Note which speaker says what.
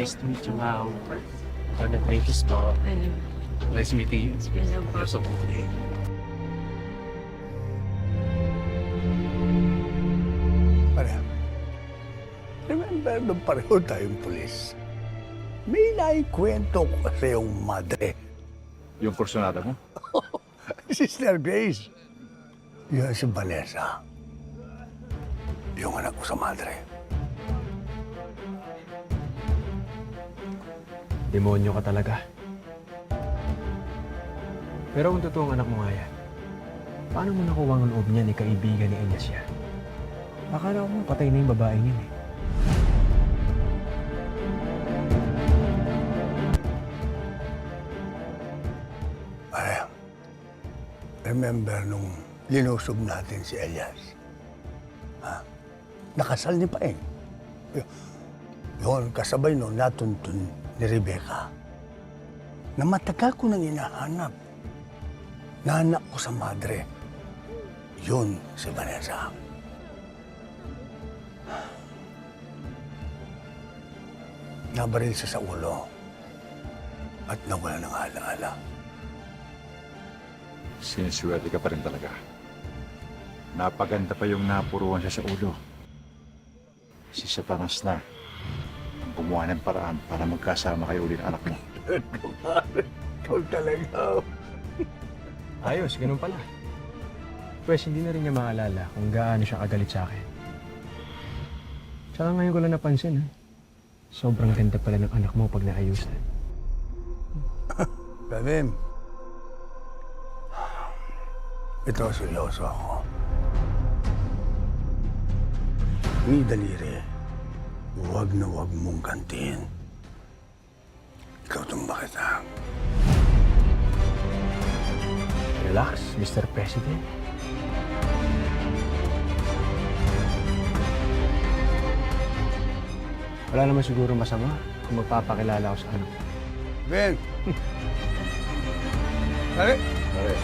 Speaker 1: Nice to meet you, ma'am. Thank you, po. Nice meeting you. You're so pretty.
Speaker 2: Pareho. Remember, nung pareho tayong pulis. May naikwento ko kasi yung madre.
Speaker 3: Yung kursunada mo?
Speaker 2: Sister Grace. Yun si Vanessa. Yung anak ko sa madre.
Speaker 4: Demonyo ka talaga. Pero kung totoong anak mo nga yan, paano mo nakuha ang loob niya ni kaibigan ni Elias yan? Akala ko patay na yung babaeng yun eh.
Speaker 2: Pareho. Remember nung linusob natin si Elias? Ha? Nakasal ni Paeng. Yun, kasabay nun, natuntun ni Rebecca. Na matagal ko nang hinahanap. Na anak ko sa madre. Yun si Vanessa. Nabaril siya sa ulo. At nawala ng alaala.
Speaker 3: Siniswerte ka pa rin talaga. Napaganda pa yung napuruan siya sa ulo. Si Satanas na ang gumawa ng paraan para magkasama kayo ulit ng anak mo.
Speaker 2: Ikaw talaga.
Speaker 4: Ayos, ganun pala. Pwes, hindi na rin niya maalala kung gaano siya kagalit sa akin. Tsaka ngayon ko lang napansin, ha? Sobrang ganda pala ng anak mo pag naayusan.
Speaker 2: Kevin, ito seryoso ako. Ni Daliri, huwag na huwag mong gantiin. Ikaw tumba kita.
Speaker 4: Relax, Mr. President. Wala naman siguro masama kung magpapakilala ako sa anak ko.
Speaker 2: Ben! Dali!
Speaker 3: Pare,